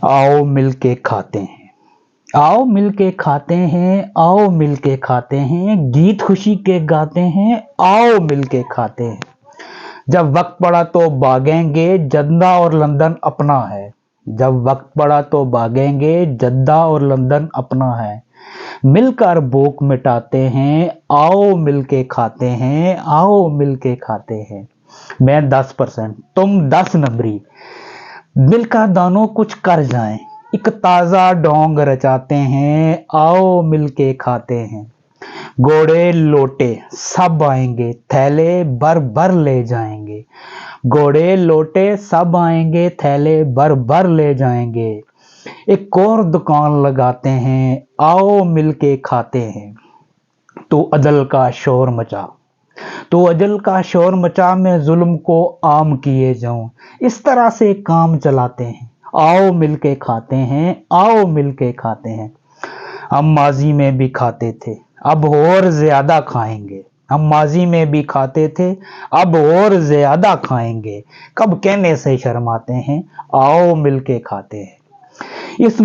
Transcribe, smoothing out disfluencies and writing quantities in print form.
आओ मिलके खाते हैं, आओ मिलके खाते हैं, आओ मिलके खाते हैं, गीत खुशी के गाते हैं, आओ मिलके खाते हैं। जब वक्त पड़ा तो भागेंगे, जद्दा और लंदन अपना है। जब वक्त पड़ा तो भागेंगे, जद्दा और लंदन अपना है। मिलकर भूख मिटाते हैं, आओ मिलके खाते हैं, आओ मिलके खाते हैं। मैं 10%, तुम 10 नंबरी, मिलकर दोनों कुछ कर जाएं, एक ताजा डोंग रचाते हैं, आओ मिलके खाते हैं। घोड़े लोटे सब आएंगे, थैले भर भर ले जाएंगे। घोड़े लोटे सब आएंगे, थैले भर भर ले जाएंगे। एक और दुकान लगाते हैं, आओ मिलके खाते हैं। तो अदल का शोर मचा, तो अजल का शोर मचा, मैं जुल्म को आम किए जाऊं। इस तरह से काम चलाते हैं, आओ मिलके खाते हैं, आओ मिलके खाते हैं। हम माजी में भी खाते थे, अब और ज्यादा खाएंगे। हम माजी में भी खाते थे, अब और ज्यादा खाएंगे। कब कहने से शर्माते हैं, आओ मिलके खाते हैं। इस